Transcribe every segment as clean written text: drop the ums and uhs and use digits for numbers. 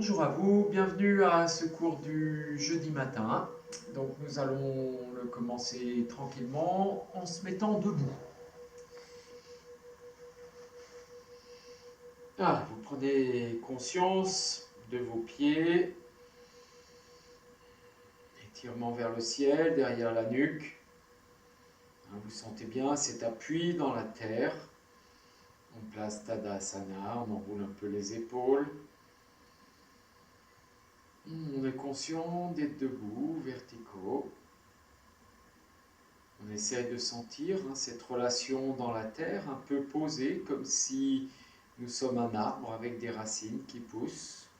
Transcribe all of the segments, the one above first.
Bonjour à vous, bienvenue à ce cours du jeudi matin. Donc nous allons le commencer tranquillement en se mettant debout. Vous prenez conscience de vos pieds, étirement vers le ciel, derrière la nuque. Vous sentez bien cet appui dans la terre. On place Tadasana, on enroule un peu les épaules. On est conscient d'être debout, verticaux. On essaie de sentir cette relation dans la terre, un peu posée, comme si nous sommes un arbre avec des racines qui poussent.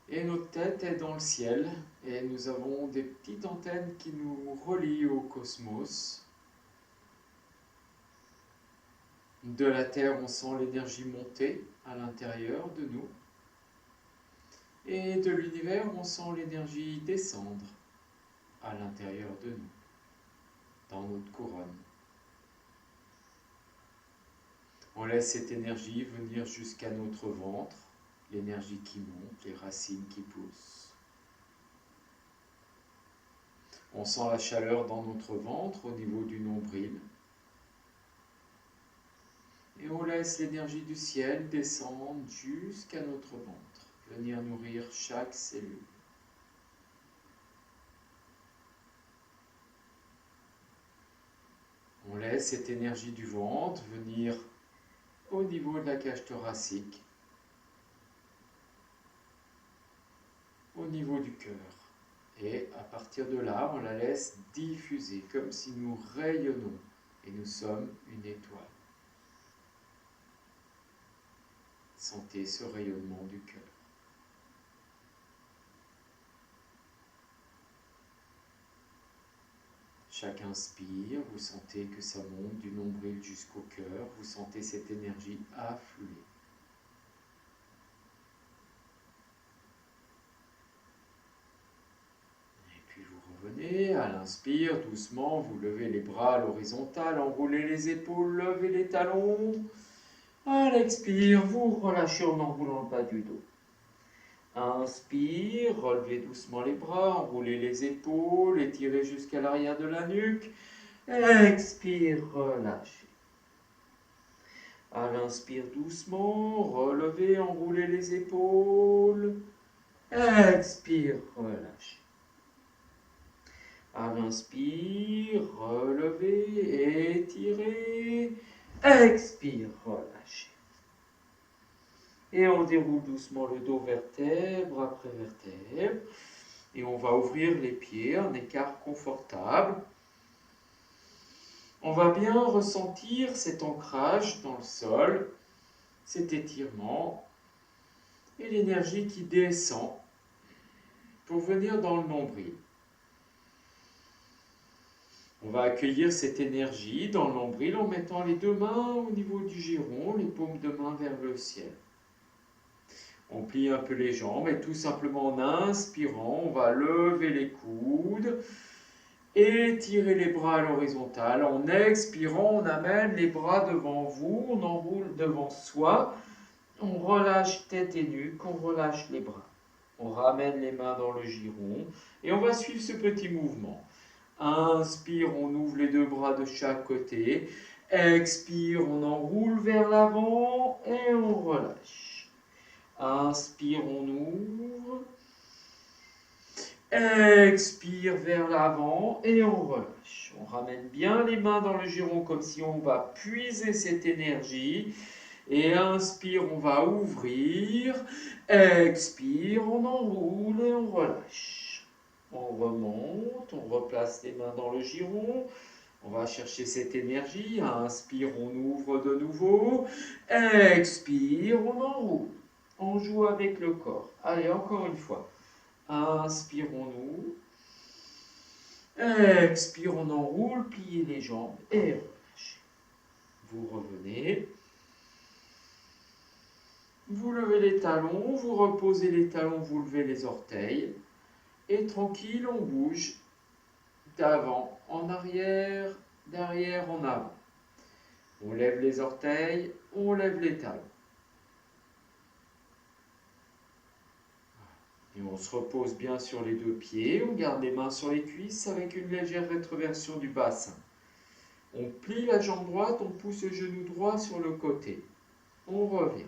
Et notre tête est dans le ciel, et nous avons des petites antennes qui nous relient au cosmos. De la terre, on sent l'énergie monter à l'intérieur de nous. Et de l'univers, on sent l'énergie descendre à l'intérieur de nous, dans notre couronne. On laisse cette énergie venir jusqu'à notre ventre, l'énergie qui monte, les racines qui poussent. On sent la chaleur dans notre ventre au niveau du nombril. Et on laisse l'énergie du ciel descendre jusqu'à notre ventre, venir nourrir chaque cellule. On laisse cette énergie du ventre venir au niveau de la cage thoracique, au niveau du cœur. Et à partir de là, on la laisse diffuser, comme si nous rayonnons et nous sommes une étoile. Sentez ce rayonnement du cœur. Chaque inspire, vous sentez que ça monte du nombril jusqu'au cœur, vous sentez cette énergie affluer. Et puis vous revenez, à l'inspire, doucement, vous levez les bras à l'horizontale, enroulez les épaules, levez les talons. À l'expire, vous relâchez en enroulant le bas du dos. Inspire, relevez doucement les bras, enroulez les épaules, étirez jusqu'à l'arrière de la nuque. Expire, relâchez. À l'inspire doucement, relevez, enroulez les épaules. Expire, relâchez. À l'inspire, relevez, étirez. Expire, relâchez. Et on déroule doucement le dos vertèbre après vertèbre. Et on va ouvrir les pieds, un écart confortable. On va bien ressentir cet ancrage dans le sol, cet étirement et l'énergie qui descend pour venir dans le nombril. On va accueillir cette énergie dans le nombril en mettant les deux mains au niveau du giron, les paumes de main vers le ciel. On plie un peu les jambes et tout simplement en inspirant, on va lever les coudes, étirer les bras à l'horizontale. En expirant, on amène les bras devant vous, on enroule devant soi, on relâche tête et nuque, on relâche les bras. On ramène les mains dans le giron et on va suivre ce petit mouvement. Inspire, on ouvre les deux bras de chaque côté. Expire, on enroule vers l'avant et on relâche. Inspire, on ouvre. Expire vers l'avant et on relâche. On ramène bien les mains dans le giron comme si on va puiser cette énergie. Et inspire, on va ouvrir. Expire, on enroule et on relâche. On remonte, on replace les mains dans le giron. On va chercher cette énergie. Inspire, on ouvre de nouveau. Expire, on enroule. On joue avec le corps. Allez, encore une fois. Inspire, on ouvre. Expire, on enroule. Pliez les jambes et relâchez. Vous revenez. Vous levez les talons, vous reposez les talons, vous levez les orteils. Et tranquille, on bouge d'avant en arrière, d'arrière en avant. On lève les orteils, on lève les talons. Et on se repose bien sur les deux pieds, on garde les mains sur les cuisses avec une légère rétroversion du bassin. On plie la jambe droite, on pousse le genou droit sur le côté. On revient.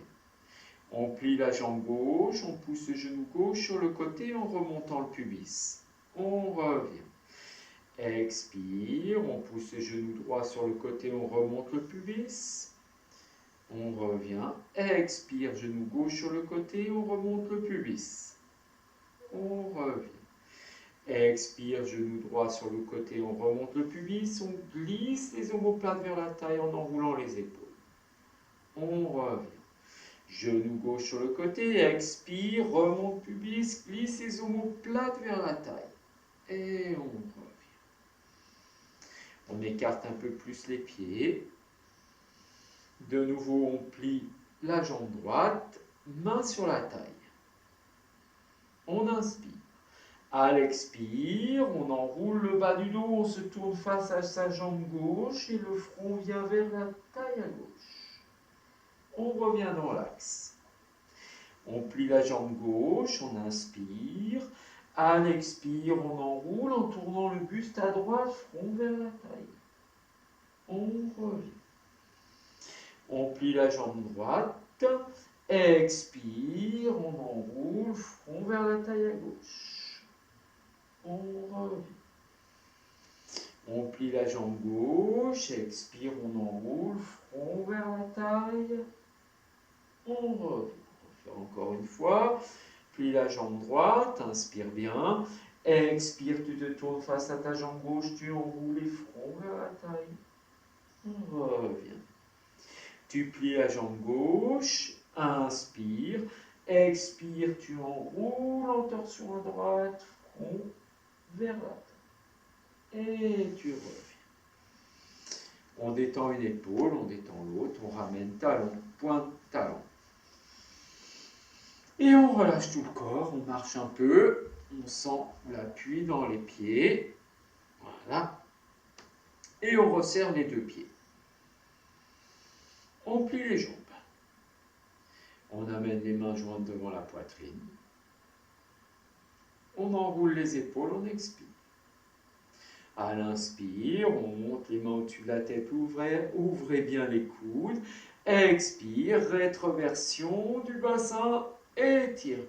On plie la jambe gauche, on pousse le genou gauche sur le côté en remontant le pubis. On revient. Expire, on pousse le genou droit sur le côté, on remonte le pubis. On revient. Expire, genou gauche sur le côté, on remonte le pubis. On revient. Expire, genou droit sur le côté, on remonte le pubis, on glisse les omoplates vers la taille en enroulant les épaules. On revient. Genou gauche sur le côté, expire, remonte pubis, glisse les omoplates vers la taille. Et on revient. On écarte un peu plus les pieds. De nouveau, on plie la jambe droite, main sur la taille. On inspire. À l'expire, on enroule le bas du dos, on se tourne face à sa jambe gauche et le front vient vers la taille à gauche. On revient dans l'axe. On plie la jambe gauche, on inspire. À l'expire, on enroule en tournant le buste à droite, front vers la taille. On revient. On plie la jambe droite. Expire, on enroule, front vers la taille à gauche. On revient. On plie la jambe gauche, expire, on enroule, front vers la taille. On revient. On va faire encore une fois. Plie la jambe droite, inspire bien. Expire, tu te tournes face à ta jambe gauche, tu enroules les fronts vers la taille. On revient. Tu plies la jambe gauche, inspire. Expire, tu enroules en torsion à droite, front vers la taille. Et tu reviens. On détend une épaule, on détend l'autre, on ramène talon, pointe, talon. Et on relâche tout le corps, on marche un peu, on sent l'appui dans les pieds. Voilà. Et on resserre les deux pieds. On plie les jambes. On amène les mains jointes devant la poitrine. On enroule les épaules, on expire. À l'inspire, on monte les mains au-dessus de la tête, ouvrez bien les coudes. Expire, rétroversion du bassin, étirement.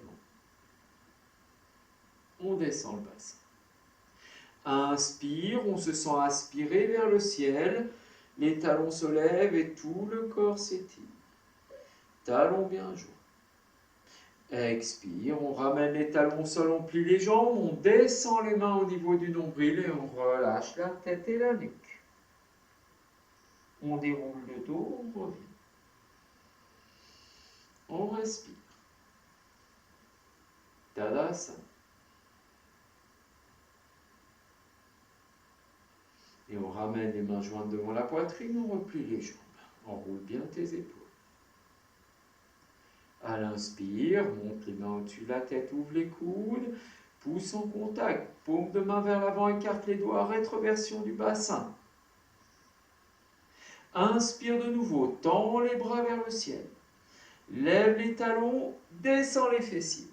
On descend le bassin. Inspire, on se sent aspirer vers le ciel. Les talons se lèvent et tout le corps s'étire. Talons bien joints. Expire, on ramène les talons au sol, on plie les jambes, on descend les mains au niveau du nombril et on relâche la tête et la nuque. On déroule le dos, on revient. On respire. Tadasana. Et on ramène les mains jointes devant la poitrine, on replie les jambes. Enroule bien tes épaules. À l'inspire, monte les mains au-dessus de la tête, ouvre les coudes, pousse en contact, paume de main vers l'avant, écarte les doigts, rétroversion du bassin. Inspire de nouveau, tends les bras vers le ciel. Lève les talons, descends les fessiers.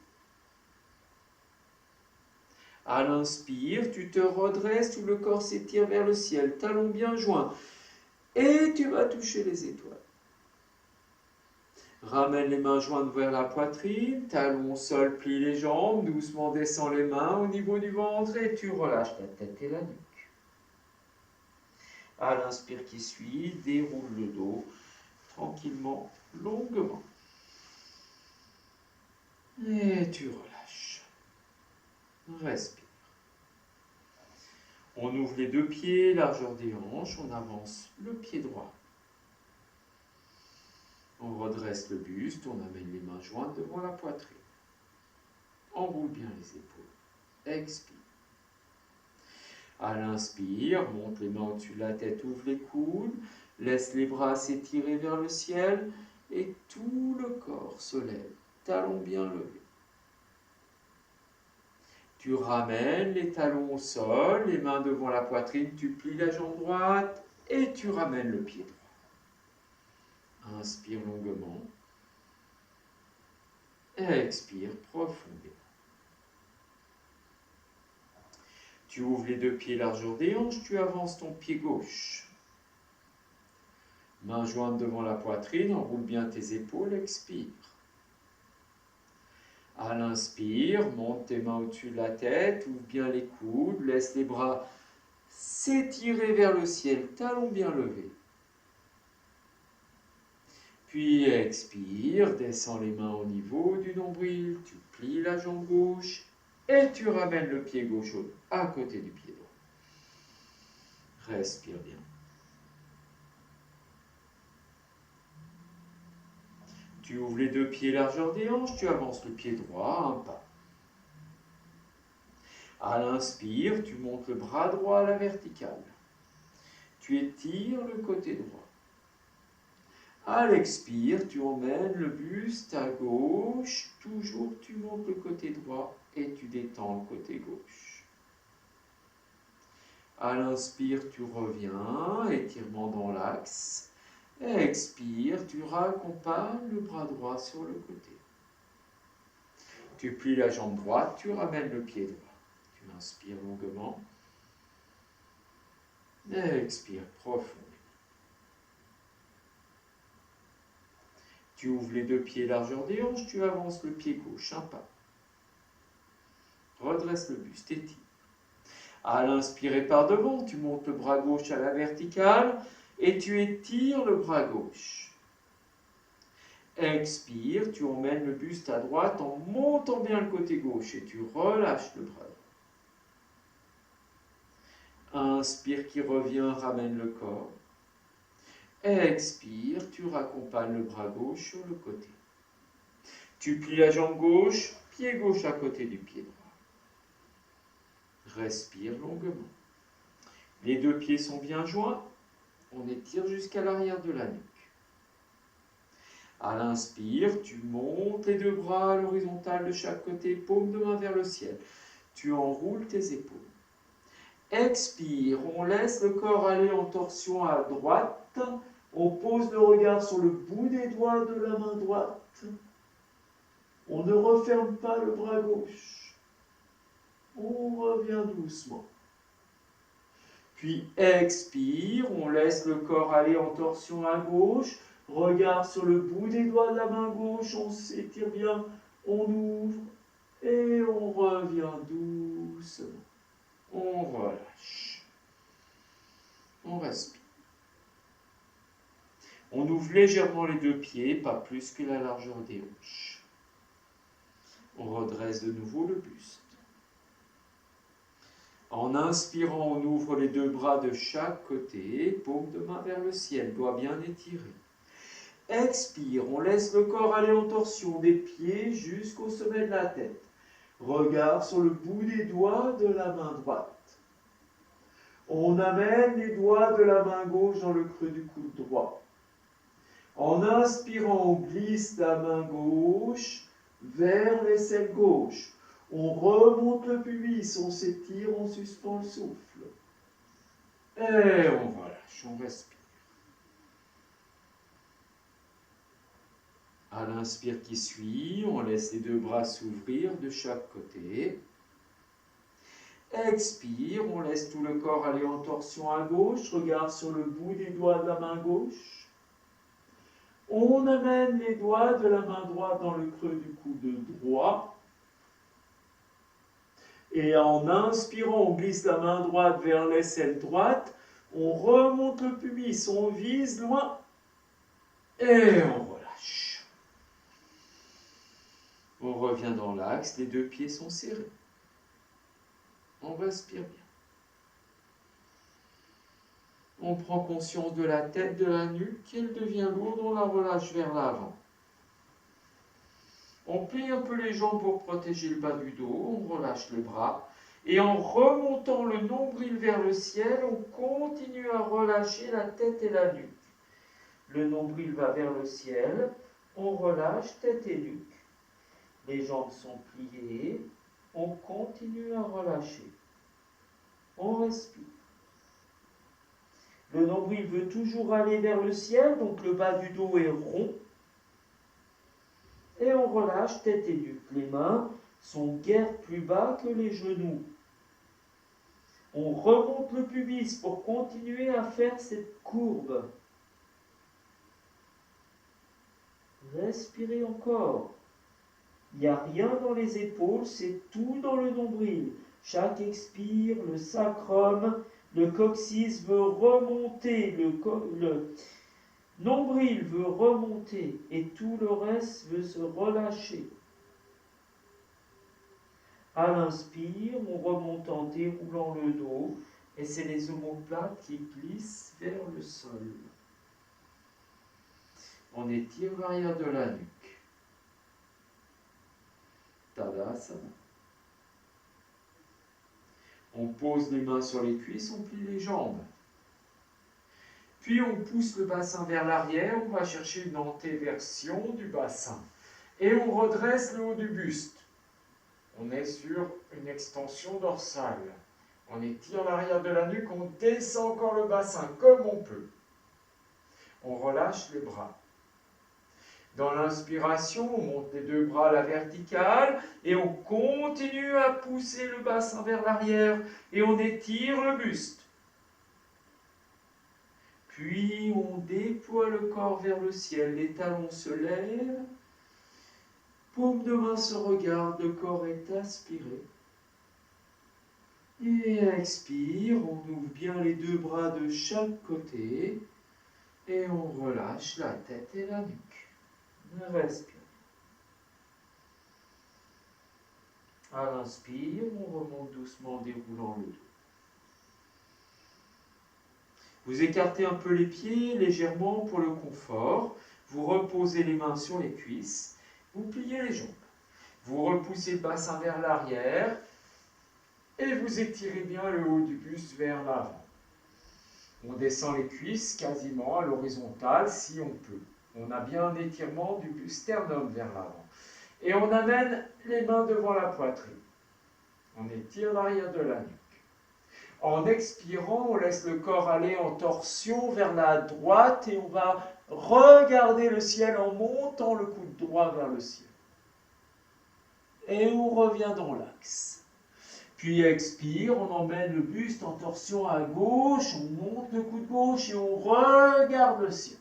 À l'inspire, tu te redresses, tout le corps s'étire vers le ciel, talons bien joints. Et tu vas toucher les étoiles. Ramène les mains jointes vers la poitrine, talons au sol, plie les jambes, doucement descends les mains au niveau du ventre et tu relâches la tête et la nuque. À l'inspire qui suit, déroule le dos tranquillement, longuement. Et tu relâches. Respire. On ouvre les deux pieds, largeur des hanches, on avance le pied droit. On redresse le buste, on amène les mains jointes devant la poitrine. Enroule bien les épaules. Expire. À l'inspire, monte les mains au-dessus de la tête, ouvre les coudes, laisse les bras s'étirer vers le ciel et tout le corps se lève, talons bien levés. Tu ramènes les talons au sol, les mains devant la poitrine, tu plies la jambe droite et tu ramènes le pied droit. Inspire longuement. Expire profondément. Tu ouvres les deux pieds largeur des hanches, tu avances ton pied gauche. Mains jointes devant la poitrine, enroule bien tes épaules, expire. À l'inspire, monte tes mains au-dessus de la tête, ouvre bien les coudes, laisse les bras s'étirer vers le ciel, talons bien levés. Puis expire, descends les mains au niveau du nombril, tu plies la jambe gauche et tu ramènes le pied gauche à côté du pied droit. Respire bien. Tu ouvres les deux pieds largeur des hanches, tu avances le pied droit, un pas. À l'inspire, tu montes le bras droit à la verticale. Tu étires le côté droit. À l'expire, tu emmènes le buste à gauche, toujours tu montes le côté droit et tu détends le côté gauche. À l'inspire, tu reviens, étirement dans l'axe. Expire, tu raccompagnes le bras droit sur le côté. Tu plies la jambe droite, tu ramènes le pied droit. Tu inspires longuement. Expire profondément. Tu ouvres les deux pieds largeur des hanches, tu avances le pied gauche, un pas. Redresse le buste, étire. À l'inspirer par devant, tu montes le bras gauche à la verticale et tu étires le bras gauche. Expire, tu emmènes le buste à droite en montant bien le côté gauche et tu relâches le bras droit. Inspire qui revient, ramène le corps. Expire, tu raccompagnes le bras gauche sur le côté. Tu plies la jambe gauche, pied gauche à côté du pied droit. Respire longuement. Les deux pieds sont bien joints. On étire jusqu'à l'arrière de la nuque. À l'inspire, tu montes les deux bras à l'horizontale de chaque côté, paume de main vers le ciel. Tu enroules tes épaules. Expire, on laisse le corps aller en torsion à droite. On pose le regard sur le bout des doigts de la main droite. On ne referme pas le bras gauche. On revient doucement. Puis expire, on laisse le corps aller en torsion à gauche. Regard sur le bout des doigts de la main gauche, on s'étire bien, on ouvre et on revient doucement. On relâche. On respire. On ouvre légèrement les deux pieds, pas plus que la largeur des hanches. On redresse de nouveau le buste. En inspirant, on ouvre les deux bras de chaque côté, paume de main vers le ciel, doigts bien étirés. Expire, on laisse le corps aller en torsion des pieds jusqu'au sommet de la tête. Regard sur le bout des doigts de la main droite. On amène les doigts de la main gauche dans le creux du coude droit. En inspirant, on glisse la main gauche vers l'aisselle gauche. On remonte le pubis, on s'étire, on suspend le souffle. Et on relâche, on respire. À l'inspire qui suit, on laisse les deux bras s'ouvrir de chaque côté. Expire, on laisse tout le corps aller en torsion à gauche, regard sur le bout des doigts de la main gauche. On amène les doigts de la main droite dans le creux du coude droit. Et en inspirant, on glisse la main droite vers l'aisselle droite. On remonte le pubis, on vise loin. Et on relâche. On revient dans l'axe, les deux pieds sont serrés. On respire bien. On prend conscience de la tête, de la nuque, elle devient lourde, on la relâche vers l'avant. On plie un peu les jambes pour protéger le bas du dos, on relâche le bras. Et en remontant le nombril vers le ciel, on continue à relâcher la tête et la nuque. Le nombril va vers le ciel, on relâche tête et nuque. Les jambes sont pliées, on continue à relâcher. On respire. Le nombril veut toujours aller vers le ciel, donc le bas du dos est rond. Et on relâche tête et nuque. Les mains sont guère plus bas que les genoux. On remonte le pubis pour continuer à faire cette courbe. Respirez encore. Il n'y a rien dans les épaules, c'est tout dans le nombril. Chaque expire, le sacrum, le coccyx veut remonter, le nombril veut remonter et tout le reste veut se relâcher. À l'inspire, on remonte en déroulant le dos et c'est les omoplates qui glissent vers le sol. On étire l'arrière de la nuque. Tadasana. On pose les mains sur les cuisses, on plie les jambes. Puis on pousse le bassin vers l'arrière, on va chercher une antéversion du bassin. Et on redresse le haut du buste. On est sur une extension dorsale. On étire l'arrière de la nuque, on descend encore le bassin comme on peut. On relâche les bras. Dans l'inspiration, on monte les deux bras à la verticale et on continue à pousser le bassin vers l'arrière et on étire le buste. Puis on déploie le corps vers le ciel, les talons se lèvent, paume de main se regarde, le corps est aspiré. Et expire, on ouvre bien les deux bras de chaque côté et on relâche la tête et la nuque. Respire. À l'inspire, on remonte doucement en déroulant le dos. Vous écartez un peu les pieds légèrement pour le confort. Vous reposez les mains sur les cuisses. Vous pliez les jambes. Vous repoussez le bassin vers l'arrière et vous étirez bien le haut du buste vers l'avant. On descend les cuisses quasiment à l'horizontale si on peut. On a bien un étirement du buste sternum vers l'avant. Et on amène les mains devant la poitrine. On étire l'arrière de la nuque. En expirant, on laisse le corps aller en torsion vers la droite et on va regarder le ciel en montant le coude droit vers le ciel. Et on revient dans l'axe. Puis expire, on emmène le buste en torsion à gauche, on monte le coude gauche et on regarde le ciel.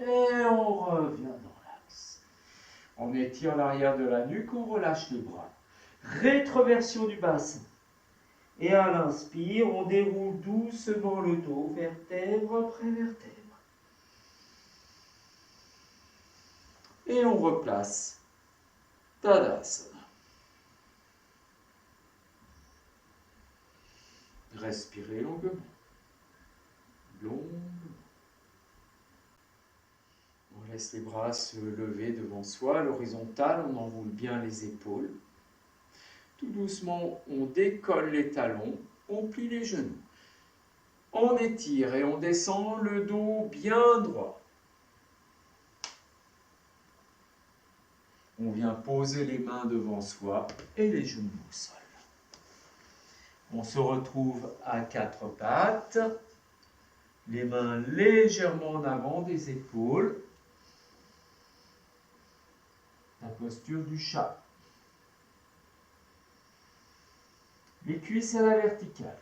Et on revient dans l'axe. On étire l'arrière de la nuque, on relâche les bras. Rétroversion du bassin. Et à l'inspire, on déroule doucement le dos, vertèbre après vertèbre. Et on replace Tadasana. Respirez longuement. Longuement. On laisse les bras se lever devant soi, à l'horizontale, on enroule bien les épaules. Tout doucement, on décolle les talons, on plie les genoux. On étire et on descend le dos bien droit. On vient poser les mains devant soi et les genoux au sol. On se retrouve à quatre pattes, les mains légèrement en avant des épaules. La posture du chat. Les cuisses à la verticale.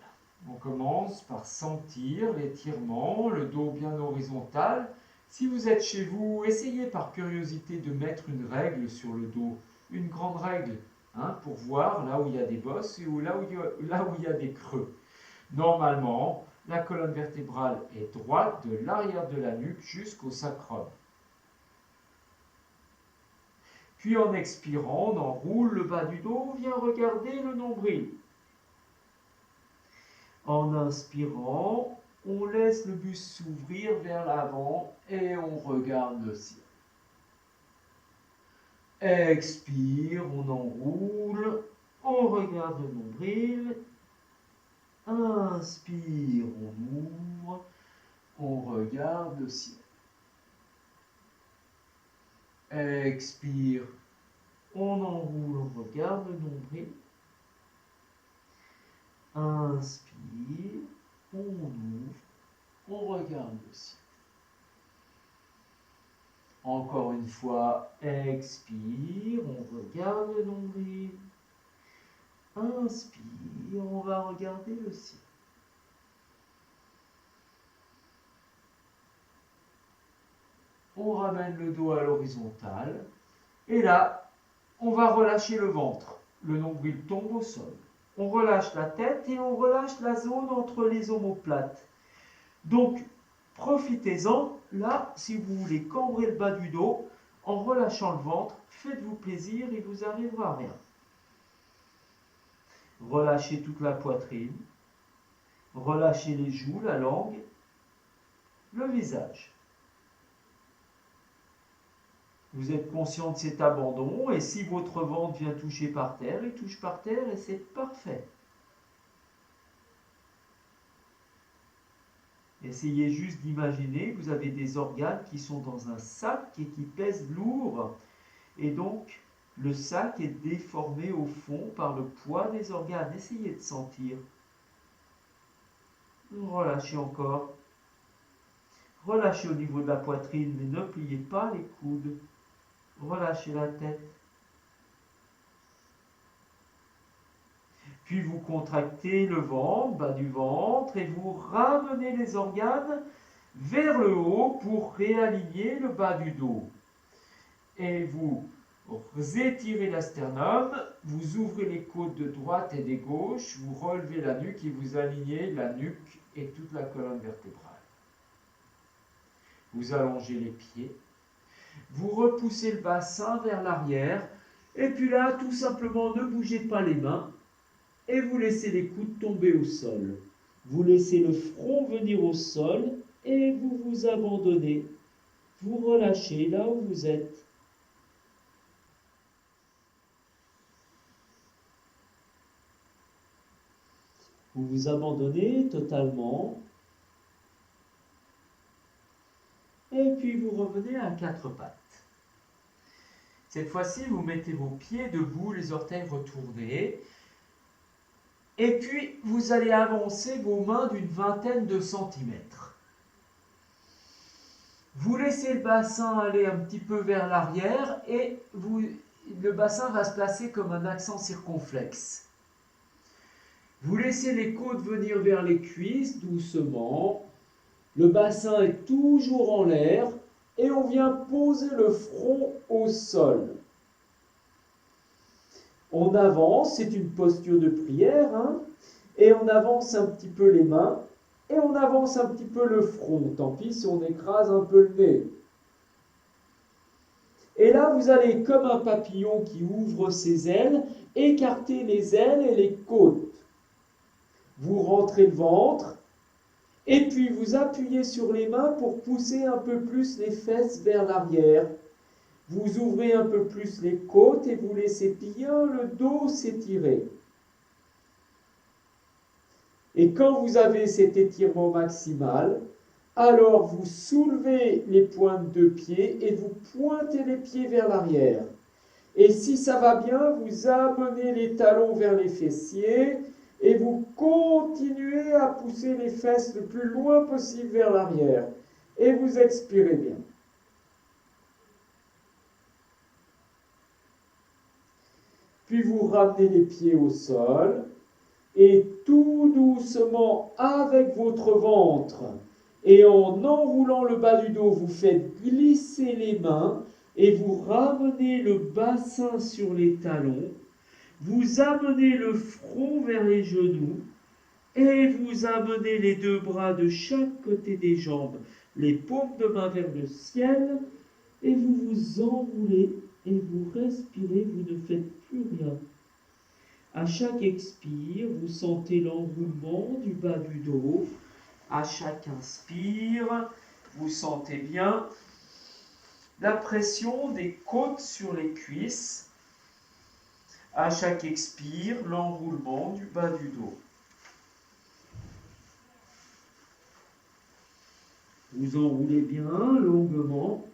On commence par sentir l'étirement, le dos bien horizontal. Si vous êtes chez vous, essayez par curiosité de mettre une règle sur le dos, une grande règle, pour voir là où il y a des bosses ou là où il y a des creux. Normalement, la colonne vertébrale est droite de l'arrière de la nuque jusqu'au sacrum. Puis en expirant, on enroule le bas du dos, on vient regarder le nombril. En inspirant, on laisse le buste s'ouvrir vers l'avant et on regarde le ciel. Expire, on enroule, on regarde le nombril. Inspire, on ouvre, on regarde le ciel. Expire, on enroule, on regarde le nombril. Inspire, on ouvre, on regarde le ciel. Encore une fois, expire, on regarde le nombril. Inspire, et on va regarder le ciel. On ramène le dos à l'horizontale. Et là, on va relâcher le ventre. Le nombril tombe au sol. On relâche la tête et on relâche la zone entre les omoplates. Donc, profitez-en. Là, si vous voulez cambrer le bas du dos, en relâchant le ventre, faites-vous plaisir, il ne vous arrivera rien. Relâchez toute la poitrine. Relâchez les joues, la langue, le visage. Vous êtes conscient de cet abandon et si votre ventre vient toucher par terre, il touche par terre et c'est parfait. Essayez juste d'imaginer que vous avez des organes qui sont dans un sac et qui pèsent lourd. Et donc, le sac est déformé au fond par le poids des organes. Essayez de sentir. Relâchez encore. Relâchez au niveau de la poitrine, mais ne pliez pas les coudes. Relâchez la tête. Puis vous contractez le ventre, bas du ventre, et vous ramenez les organes vers le haut pour réaligner le bas du dos. Et vous étirez l'asternum, vous ouvrez les côtes de droite et de gauche, vous relevez la nuque et vous alignez la nuque et toute la colonne vertébrale. Vous allongez les pieds, vous repoussez le bassin vers l'arrière, et puis là, tout simplement, ne bougez pas les mains, et vous laissez les coudes tomber au sol. Vous laissez le front venir au sol, et vous vous abandonnez. Vous relâchez là où vous êtes. Vous vous abandonnez totalement. Et puis vous revenez à quatre pattes. Cette fois-ci, vous mettez vos pieds debout, les orteils retournés. Et puis, vous allez avancer vos mains d'une vingtaine de centimètres. Vous laissez le bassin aller un petit peu vers l'arrière et le bassin va se placer comme un accent circonflexe. Vous laissez les côtes venir vers les cuisses doucement. Le bassin est toujours en l'air et on vient poser le front au sol. On avance, c'est une posture de prière, et on avance un petit peu les mains et on avance un petit peu le front. Tant pis si on écrase un peu le nez. Et là, vous allez, comme un papillon qui ouvre ses ailes, écarter les ailes et les côtes. Vous rentrez le ventre, et puis vous appuyez sur les mains pour pousser un peu plus les fesses vers l'arrière. Vous ouvrez un peu plus les côtes et vous laissez bien le dos s'étirer. Et quand vous avez cet étirement maximal, alors vous soulevez les pointes de pied et vous pointez les pieds vers l'arrière. Et si ça va bien, vous amenez les talons vers les fessiers et vous continuez à pousser les fesses le plus loin possible vers l'arrière. Et vous expirez bien. Puis vous ramenez les pieds au sol et tout doucement avec votre ventre et en enroulant le bas du dos, vous faites glisser les mains et vous ramenez le bassin sur les talons. Vous amenez le front vers les genoux et vous amenez les deux bras de chaque côté des jambes, les paumes de main vers le ciel et vous vous enroulez et vous respirez, vous ne faites plus rien. À chaque expire, vous sentez l'enroulement du bas du dos. À chaque inspire, vous sentez bien la pression des côtes sur les cuisses. À chaque expire, l'enroulement du bas du dos. Vous enroulez bien longuement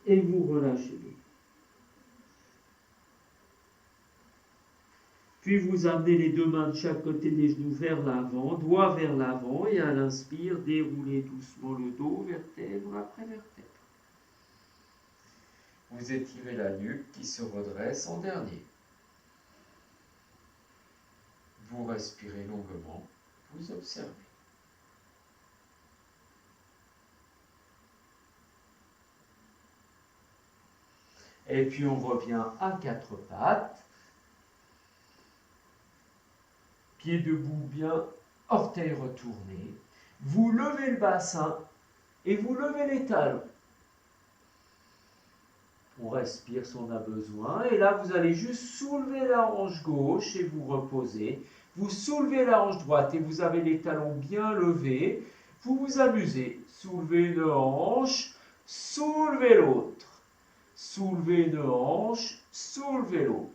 et vous relâchez. Puis vous amenez les deux mains de chaque côté des genoux vers l'avant, doigts vers l'avant, et à l'inspire, déroulez doucement le dos, vertèbre après vertèbre. Vous étirez la nuque qui se redresse en dernier. Vous respirez longuement, vous observez. Et puis on revient à quatre pattes. Pied debout bien, orteils retournés. Vous levez le bassin et vous levez les talons. On respire si on a besoin. Et là, vous allez juste soulever la hanche gauche et vous reposez. Vous soulevez la hanche droite et vous avez les talons bien levés. Vous vous amusez. Soulevez une hanche, soulevez l'autre. Soulevez une hanche, soulevez l'autre.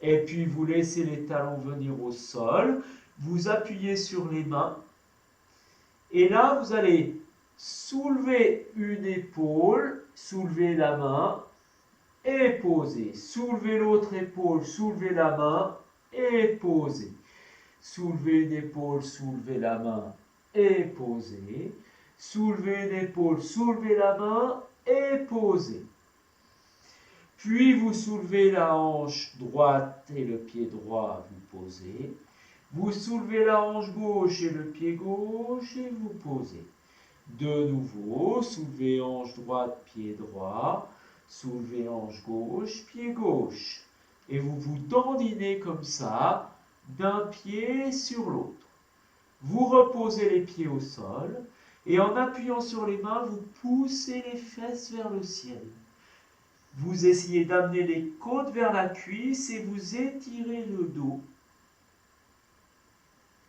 Et puis vous laissez les talons venir au sol. Vous appuyez sur les mains. Et là, vous allez soulever une épaule, soulever la main et poser. Soulevez l'autre épaule, soulevez la main et poser. Soulevez une épaule, soulevez la main et poser. Soulevez une épaule, soulevez la main et poser. Puis vous soulevez la hanche droite et le pied droit, vous posez. Vous soulevez la hanche gauche et le pied gauche et vous posez. De nouveau, soulevez hanche droite, pied droit. Soulevez hanche gauche, pied gauche. Et vous vous dandinez comme ça, d'un pied sur l'autre. Vous reposez les pieds au sol et en appuyant sur les mains, vous poussez les fesses vers le ciel. Vous essayez d'amener les côtes vers la cuisse et vous étirez le dos.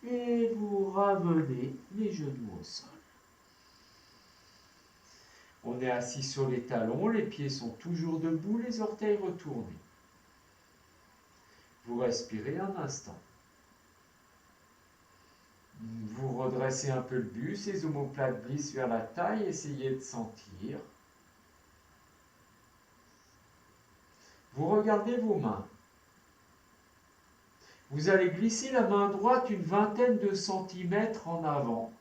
Et vous ramenez les genoux au sol. On est assis sur les talons, les pieds sont toujours debout, les orteils retournés. Vous respirez un instant. Vous redressez un peu le buste, les omoplates glissent vers la taille, essayez de sentir. Vous regardez vos mains. Vous allez glisser la main droite une vingtaine de centimètres en avant.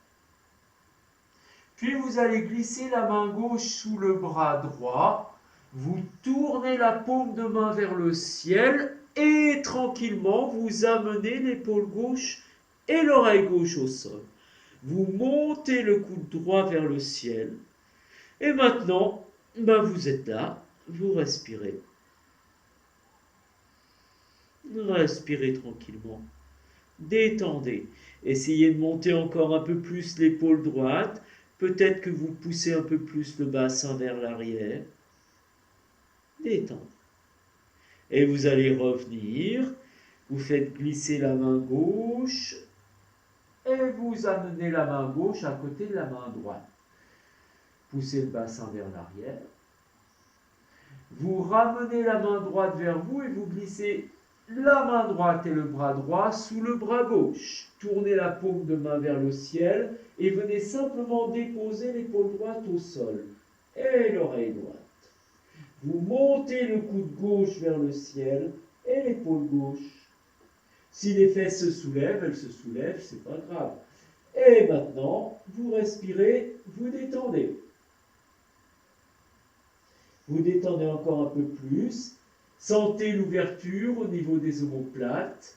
Puis vous allez glisser la main gauche sous le bras droit. Vous tournez la paume de main vers le ciel et tranquillement vous amenez l'épaule gauche et l'oreille gauche au sol. Vous montez le coude droit vers le ciel. Et maintenant, vous êtes là, vous respirez. Respirez tranquillement. Détendez. Essayez de monter encore un peu plus l'épaule droite. Peut-être que vous poussez un peu plus le bassin vers l'arrière. Détendez. Et vous allez revenir. Vous faites glisser la main gauche. Et vous amenez la main gauche à côté de la main droite. Poussez le bassin vers l'arrière. Vous ramenez la main droite vers vous et vous glissez la main droite et le bras droit sous le bras gauche. Tournez la paume de main vers le ciel et venez simplement déposer l'épaule droite au sol et l'oreille droite. Vous montez le coude gauche vers le ciel et l'épaule gauche. Si les fesses se soulèvent, elles se soulèvent, c'est pas grave. Et maintenant, vous respirez, vous détendez. Vous détendez encore un peu plus. Sentez l'ouverture au niveau des omoplates.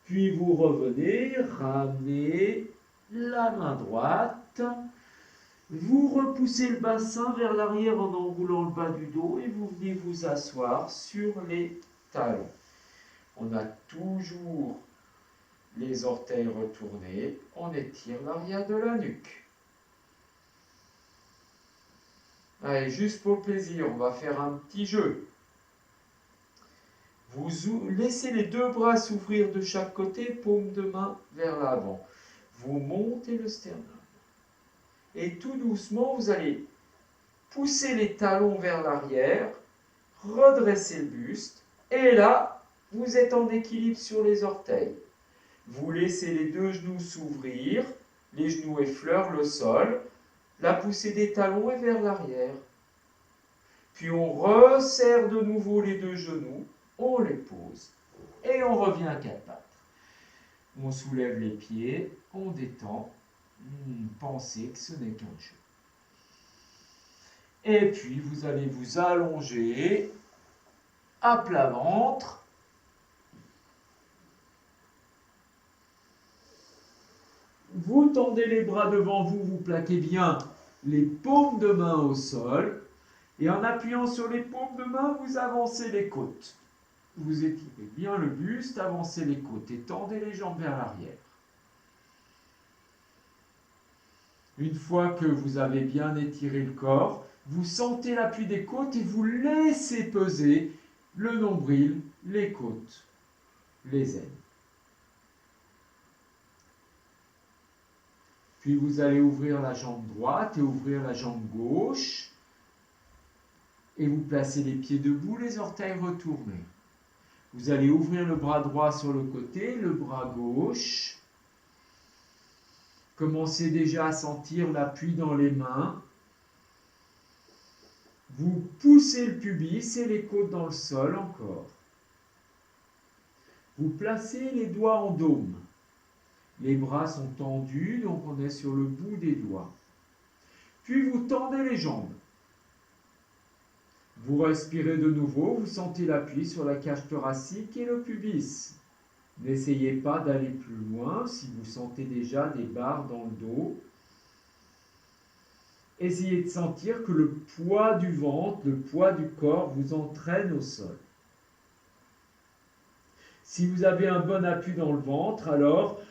Puis vous revenez, ramenez la main droite. Vous repoussez le bassin vers l'arrière en enroulant le bas du dos et vous venez vous asseoir sur les talons. On a toujours les orteils retournés. On étire l'arrière de la nuque. Allez, juste pour le plaisir, on va faire un petit jeu. Vous laissez les deux bras s'ouvrir de chaque côté, paume de main vers l'avant. Vous montez le sternum. Et tout doucement, vous allez pousser les talons vers l'arrière, redresser le buste. Et là, vous êtes en équilibre sur les orteils. Vous laissez les deux genoux s'ouvrir, les genoux effleurent le sol. La poussée des talons est vers l'arrière. Puis on resserre de nouveau les deux genoux, on les pose et on revient à quatre pattes. On soulève les pieds, on détend. Pensez que ce n'est qu'un jeu. Et puis vous allez vous allonger à plat ventre. Vous tendez les bras devant vous, vous plaquez bien les paumes de main au sol. Et en appuyant sur les paumes de main, vous avancez les côtes. Vous étirez bien le buste, avancez les côtes et tendez les jambes vers l'arrière. Une fois que vous avez bien étiré le corps, vous sentez l'appui des côtes et vous laissez peser le nombril, les côtes, les ailes. Puis vous allez ouvrir la jambe droite et ouvrir la jambe gauche. Et vous placez les pieds debout, les orteils retournés. Vous allez ouvrir le bras droit sur le côté, le bras gauche. Commencez déjà à sentir l'appui dans les mains. Vous poussez le pubis et les côtes dans le sol encore. Vous placez les doigts en dôme. Les bras sont tendus, donc on est sur le bout des doigts. Puis vous tendez les jambes. Vous respirez de nouveau, vous sentez l'appui sur la cage thoracique et le pubis. N'essayez pas d'aller plus loin si vous sentez déjà des barres dans le dos. Essayez de sentir que le poids du ventre, le poids du corps vous entraîne au sol. Si vous avez un bon appui dans le ventre, alors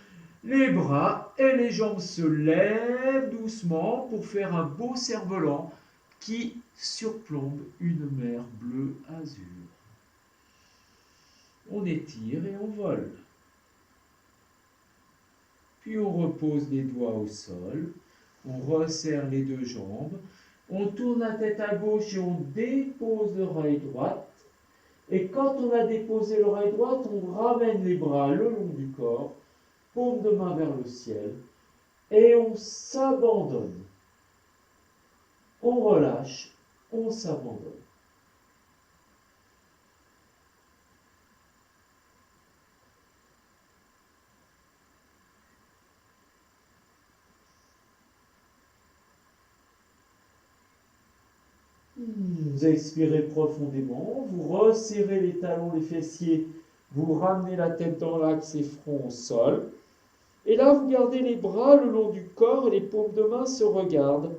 les bras et les jambes se lèvent doucement pour faire un beau cerf-volant qui surplombe une mer bleu azur. On étire et on vole. Puis on repose les doigts au sol, on resserre les deux jambes, on tourne la tête à gauche et on dépose l'oreille droite. Et quand on a déposé l'oreille droite, on ramène les bras le long du corps, paume de main vers le ciel, et on s'abandonne. On relâche, on s'abandonne. Vous expirez profondément, vous resserrez les talons, les fessiers, vous ramenez la tête dans l'axe et front au sol. Et là, vous gardez les bras le long du corps et les paumes de main se regardent.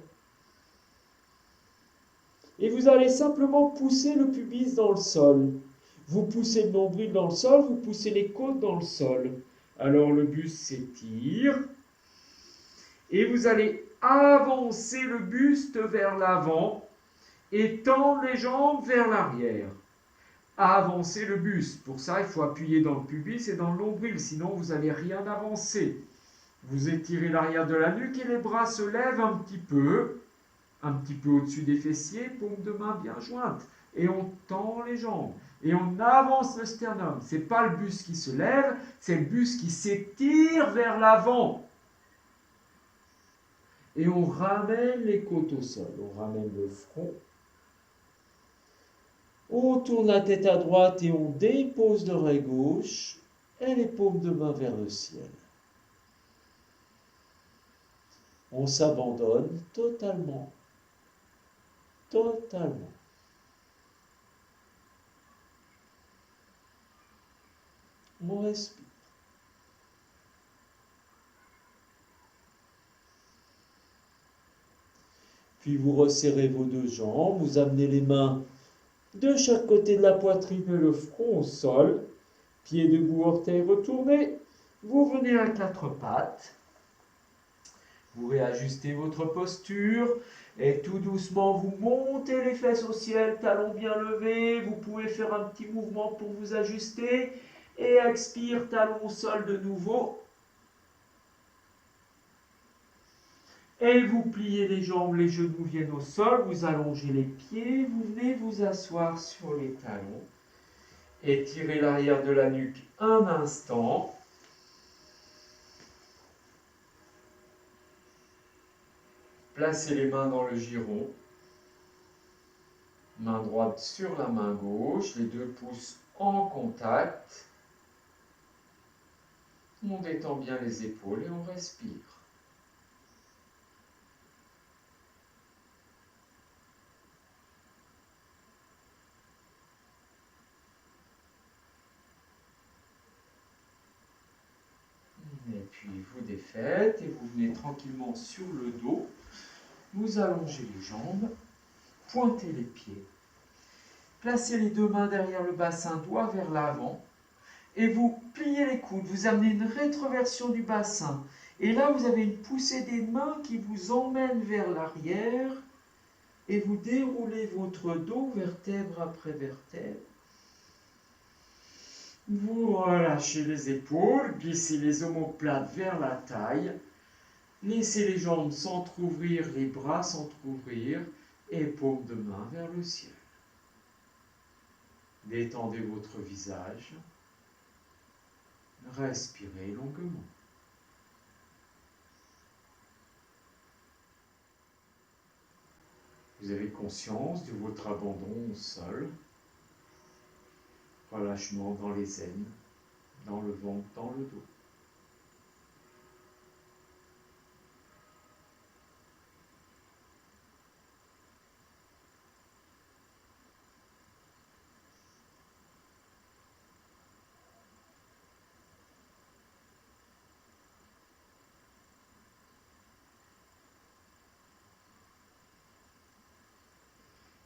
Et vous allez simplement pousser le pubis dans le sol. Vous poussez le nombril dans le sol, vous poussez les côtes dans le sol. Alors le buste s'étire. Et vous allez avancer le buste vers l'avant et tendre les jambes vers l'arrière. Avancer le buste. Pour ça, il faut appuyer dans le pubis et dans le nombril, sinon vous n'allez rien avancer. Vous étirez l'arrière de la nuque et les bras se lèvent un petit peu au-dessus des fessiers, paume de main bien jointe. Et on tend les jambes. Et on avance le sternum. Ce n'est pas le buste qui se lève, c'est le buste qui s'étire vers l'avant. Et on ramène les côtes au sol. On ramène le front. On tourne la tête à droite et on dépose l'oreille gauche et les paumes de main vers le ciel. On s'abandonne totalement. Totalement. On respire. Puis vous resserrez vos deux jambes, vous amenez les mains de chaque côté de la poitrine et le front au sol. Pieds debout, orteils retournés. Vous venez à quatre pattes. Vous réajustez votre posture et tout doucement vous montez les fesses au ciel, talons bien levés. Vous pouvez faire un petit mouvement pour vous ajuster et expire, talons au sol de nouveau. Et vous pliez les jambes, les genoux viennent au sol, vous allongez les pieds, vous venez vous asseoir sur les talons. Étirez l'arrière de la nuque un instant. Placez les mains dans le giron. Main droite sur la main gauche, les deux pouces en contact. On détend bien les épaules et on respire. fait et vous venez tranquillement sur le dos. Vous allongez les jambes, pointez les pieds. Placez les deux mains derrière le bassin, doigts vers l'avant. Et vous pliez les coudes, vous amenez une rétroversion du bassin. Et là, vous avez une poussée des mains qui vous emmène vers l'arrière. Et vous déroulez votre dos vertèbre après vertèbre. Vous relâchez les épaules, glissez les omoplates vers la taille. Laissez les jambes s'entrouvrir, les bras s'entrouvrir. Et paume de main vers le ciel. Détendez votre visage. Respirez longuement. Vous avez conscience de votre abandon au sol. Relâchement dans les aines, dans le ventre, dans le dos.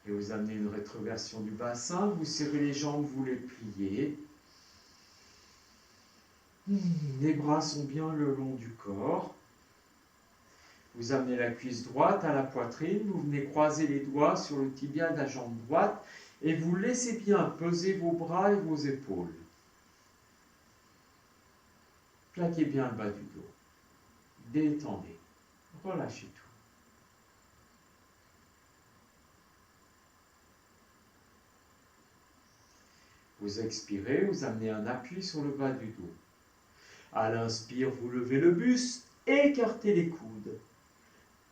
Et vous amenez une rétroversion du bassin, vous serrez les jambes, vous les pliez. Les bras sont bien le long du corps. Vous amenez la cuisse droite à la poitrine, vous venez croiser les doigts sur le tibia de la jambe droite et vous laissez bien peser vos bras et vos épaules. Plaquez bien le bas du dos. Détendez. Relâchez tout. Vous expirez, vous amenez un appui sur le bas du dos. À l'inspire, vous levez le buste, écartez les coudes.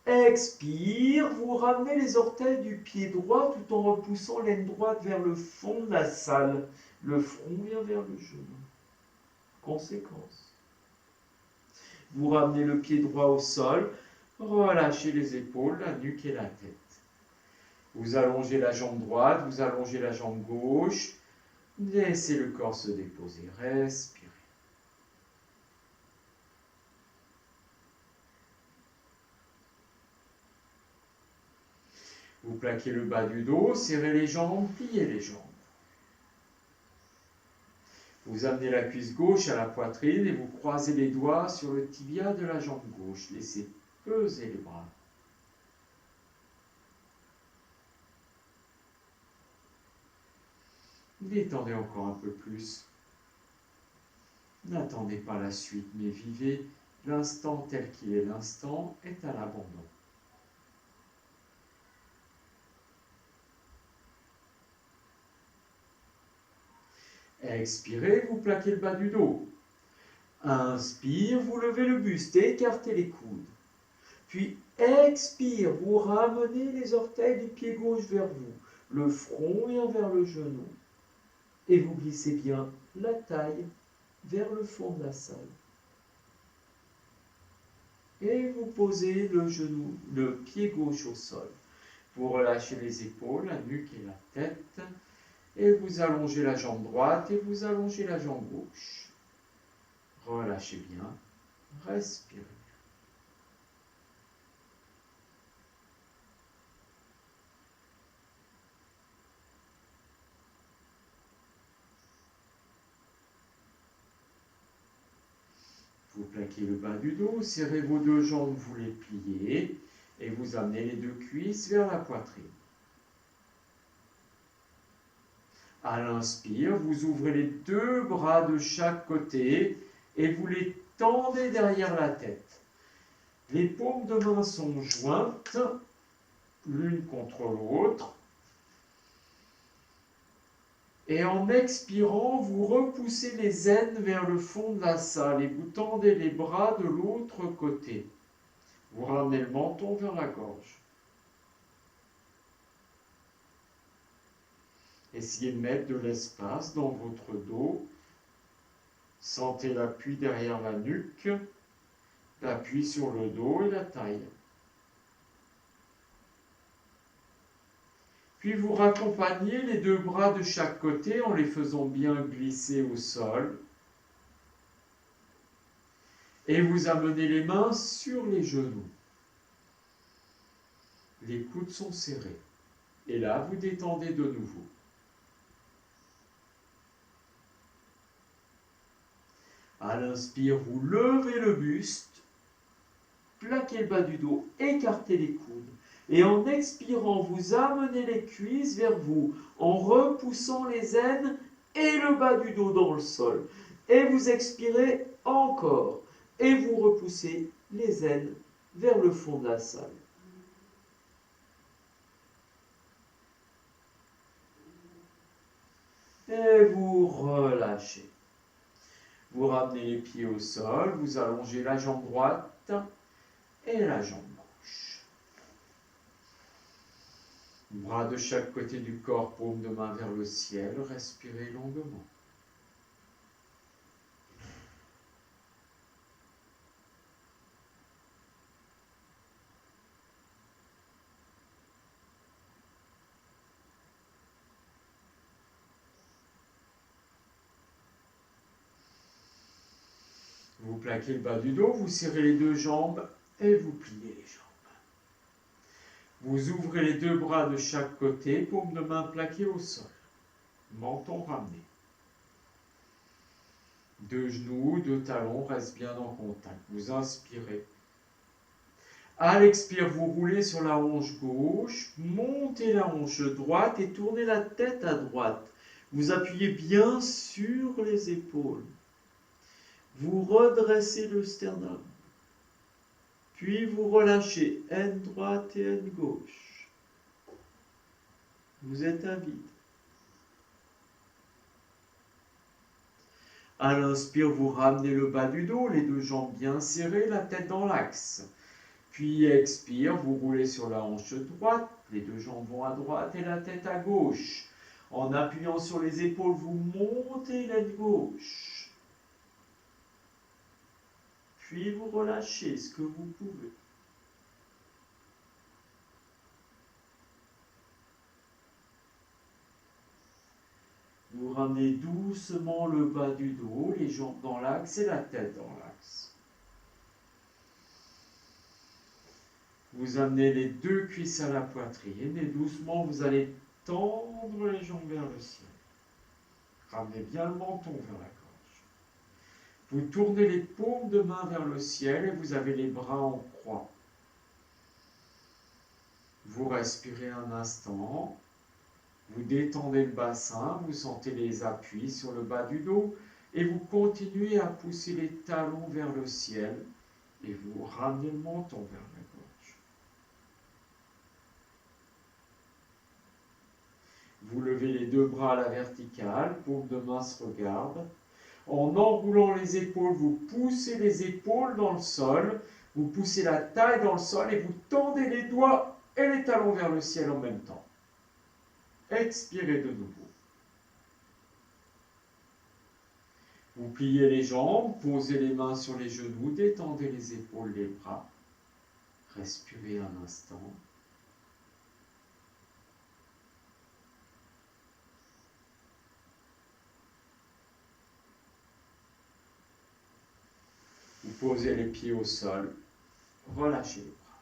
Expire, vous ramenez les orteils du pied droit tout en repoussant l'aine droite vers le fond de la salle. Le front vient vers le genou. Conséquence. Vous ramenez le pied droit au sol, relâchez les épaules, la nuque et la tête. Vous allongez la jambe droite, vous allongez la jambe gauche. Laissez le corps se déposer, respirez. Vous plaquez le bas du dos, serrez les jambes, pliez les jambes. Vous amenez la cuisse gauche à la poitrine et vous croisez les doigts sur le tibia de la jambe gauche. Laissez peser les bras. Détendez encore un peu plus. N'attendez pas la suite, mais vivez l'instant tel qu'il est. L'instant est à l'abandon. Expirez, vous plaquez le bas du dos. Inspire, vous levez le buste, écartez les coudes. Puis expire, vous ramenez les orteils du pied gauche vers vous. Le front vient vers le genou. Et vous glissez bien la taille vers le fond de la salle. Et vous posez le genou, le pied gauche au sol. Vous relâchez les épaules, la nuque et la tête. Et vous allongez la jambe droite et vous allongez la jambe gauche. Relâchez bien, respirez. Vous plaquez le bas du dos, serrez vos deux jambes, vous les pliez et vous amenez les deux cuisses vers la poitrine. À l'inspire, vous ouvrez les deux bras de chaque côté et vous les tendez derrière la tête. Les paumes de main sont jointes l'une contre l'autre. Et en expirant, vous repoussez les aines vers le fond de la salle et vous tendez les bras de l'autre côté. Vous ramenez le menton vers la gorge. Essayez de mettre de l'espace dans votre dos. Sentez l'appui derrière la nuque, l'appui sur le dos et la taille. Puis vous raccompagnez les deux bras de chaque côté en les faisant bien glisser au sol. Et vous amenez les mains sur les genoux. Les coudes sont serrés. Et là, vous détendez de nouveau. À l'inspire, vous levez le buste, plaquez le bas du dos, écartez les coudes. Et en expirant, vous amenez les cuisses vers vous, en repoussant les aines et le bas du dos dans le sol. Et vous expirez encore. Et vous repoussez les aines vers le fond de la salle. Et vous relâchez. Vous ramenez les pieds au sol, vous allongez la jambe droite et la jambe gauche. Bras de chaque côté du corps, paume de main vers le ciel, respirez longuement. Vous plaquez le bas du dos, vous serrez les deux jambes et vous pliez les jambes. Vous ouvrez les deux bras de chaque côté, paume de main plaquée au sol. Menton ramené. Deux genoux, deux talons restent bien en contact. Vous inspirez. À l'expire, vous roulez sur la hanche gauche, montez la hanche droite et tournez la tête à droite. Vous appuyez bien sur les épaules. Vous redressez le sternum. Puis vous relâchez aine droite et aine gauche. Vous êtes à vide. À l'inspire, vous ramenez le bas du dos, les deux jambes bien serrées, la tête dans l'axe. Puis expire, vous roulez sur la hanche droite, les deux jambes vont à droite et la tête à gauche. En appuyant sur les épaules, vous montez l'aine gauche. Puis vous relâchez ce que vous pouvez. Vous ramenez doucement le bas du dos, les jambes dans l'axe et la tête dans l'axe. Vous amenez les deux cuisses à la poitrine et doucement vous allez tendre les jambes vers le ciel. Ramenez bien le menton vers la gorge. Vous tournez les paumes de main vers le ciel et vous avez les bras en croix. Vous respirez un instant. Vous détendez le bassin, vous sentez les appuis sur le bas du dos et vous continuez à pousser les talons vers le ciel et vous ramenez le menton vers la gorge. Vous levez les deux bras à la verticale, paume de main se regarde. En enroulant les épaules, vous poussez les épaules dans le sol, vous poussez la taille dans le sol et vous tendez les doigts et les talons vers le ciel en même temps. Expirez de nouveau. Vous pliez les jambes, posez les mains sur les genoux, détendez les épaules, les bras. Respirez un instant. Vous posez les pieds au sol, relâchez les bras.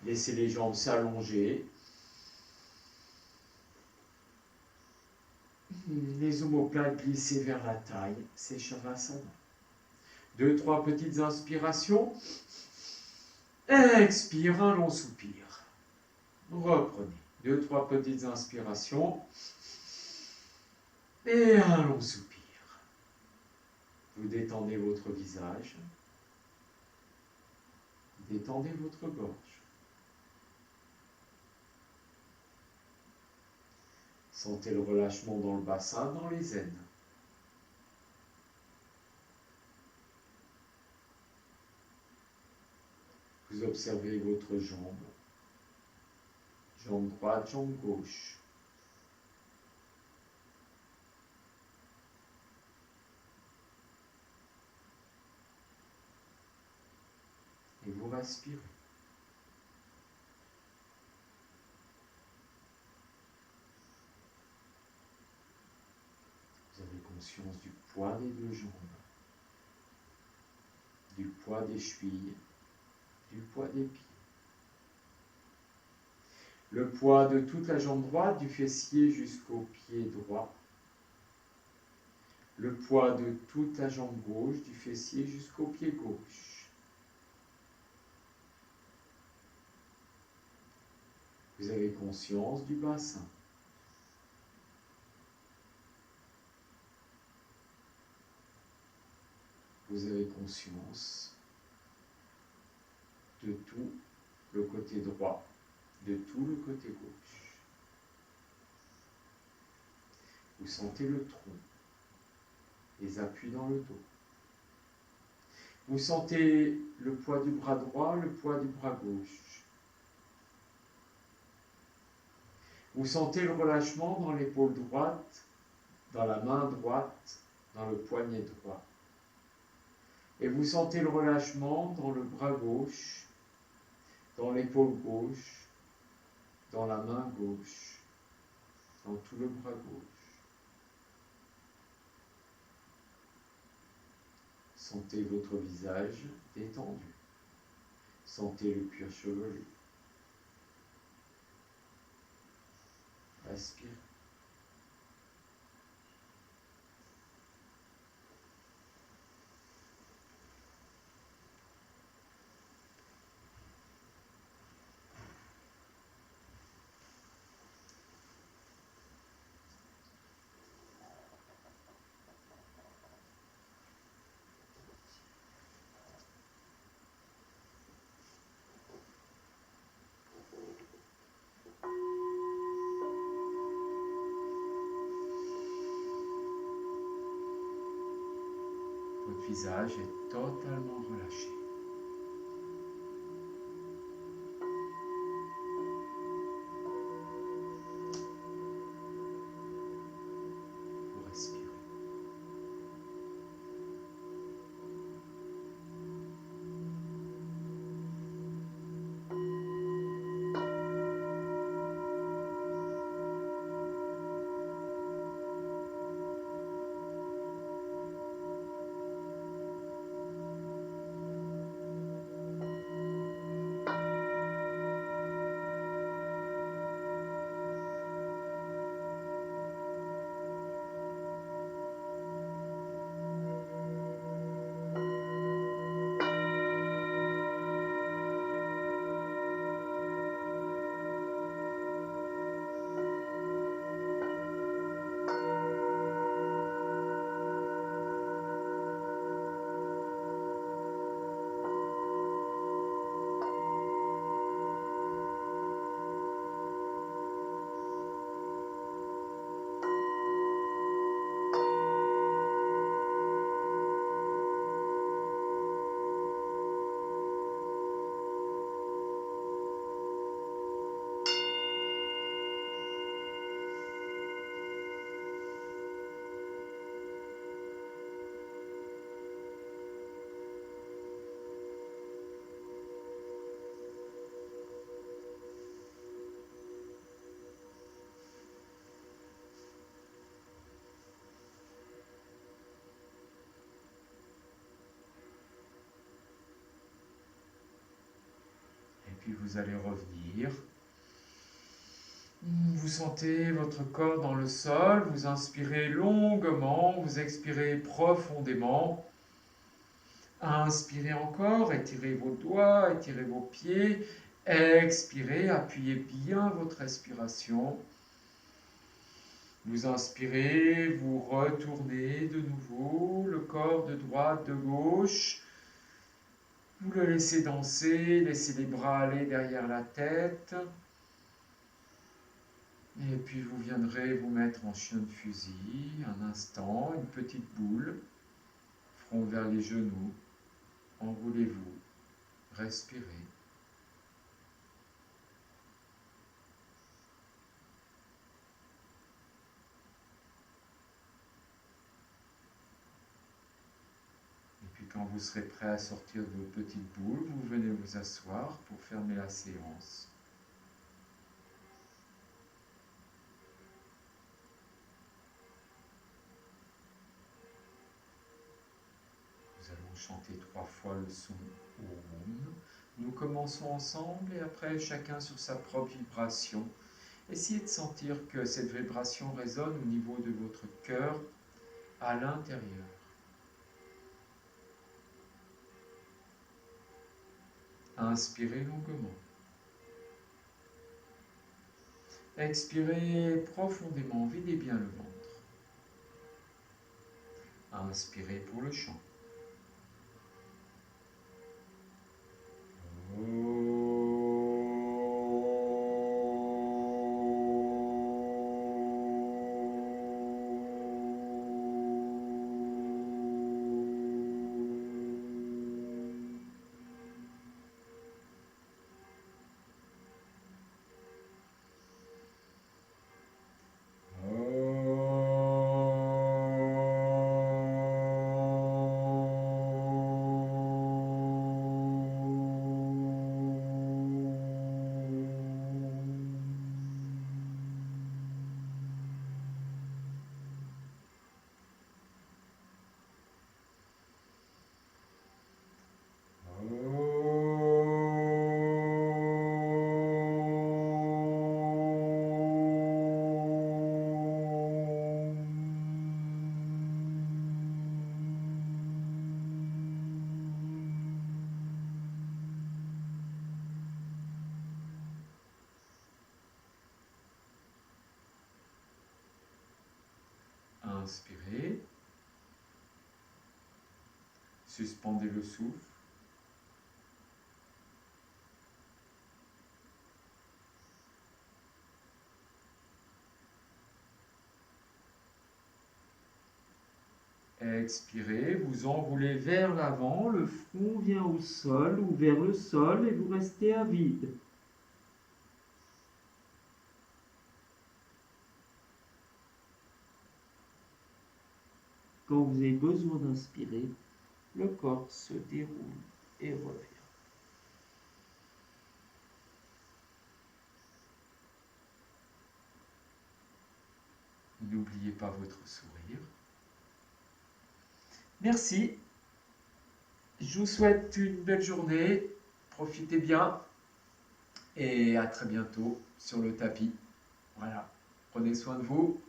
Laissez les jambes s'allonger. Les omoplates glissées vers la taille, c'est Shavasana. 2-3 petites inspirations. Expire, un long soupir. Reprenez. 2-3 petites inspirations. Et un long soupir. Vous détendez votre visage. Détendez votre gorge. Sentez le relâchement dans le bassin, dans les aines. Vous observez votre jambe. Jambe droite, jambe gauche. Et vous respirez. Vous avez conscience du poids des deux jambes, du poids des chevilles, du poids des pieds. Le poids de toute la jambe droite, du fessier jusqu'au pied droit. Le poids de toute la jambe gauche, du fessier jusqu'au pied gauche. Vous avez conscience du bassin. Vous avez conscience de tout le côté droit, de tout le côté gauche. Vous sentez le tronc, les appuis dans le dos. Vous sentez le poids du bras droit, le poids du bras gauche. Vous sentez le relâchement dans l'épaule droite, dans la main droite, dans le poignet droit. Et vous sentez le relâchement dans le bras gauche, dans l'épaule gauche, dans la main gauche, dans tout le bras gauche. Sentez votre visage détendu. Sentez le cuir chevelu. Respirez. Votre visage est totalement relâché. Vous respirez. Puis vous allez revenir. Vous sentez votre corps dans le sol, vous inspirez longuement, vous expirez profondément. Inspirez encore, étirez vos doigts, étirez vos pieds. Expirez, appuyez bien votre respiration. Vous inspirez, vous retournez de nouveau, le corps de droite, de gauche. Vous le laissez danser, laissez les bras aller derrière la tête. Et puis vous viendrez vous mettre en chien de fusil, un instant, une petite boule, front vers les genoux. Enroulez-vous, respirez. Et puis quand vous serez prêt à sortir de vos petites boules, vous venez vous asseoir pour fermer la séance. Nous allons chanter 3 fois le son Om. Nous commençons ensemble et après chacun sur sa propre vibration. Essayez de sentir que cette vibration résonne au niveau de votre cœur à l'intérieur. Inspirez longuement. Expirez profondément, videz bien le ventre. Inspirez pour le chant. Inspirez. Suspendez le souffle. Expirez, vous enroulez vers l'avant, le front vient au sol ou vers le sol et vous restez à vide. Quand vous avez besoin d'inspirer, le corps se déroule et revient. N'oubliez pas votre sourire. Merci. Je vous souhaite une belle journée. Profitez bien. Et à très bientôt sur le tapis. Voilà. Prenez soin de vous.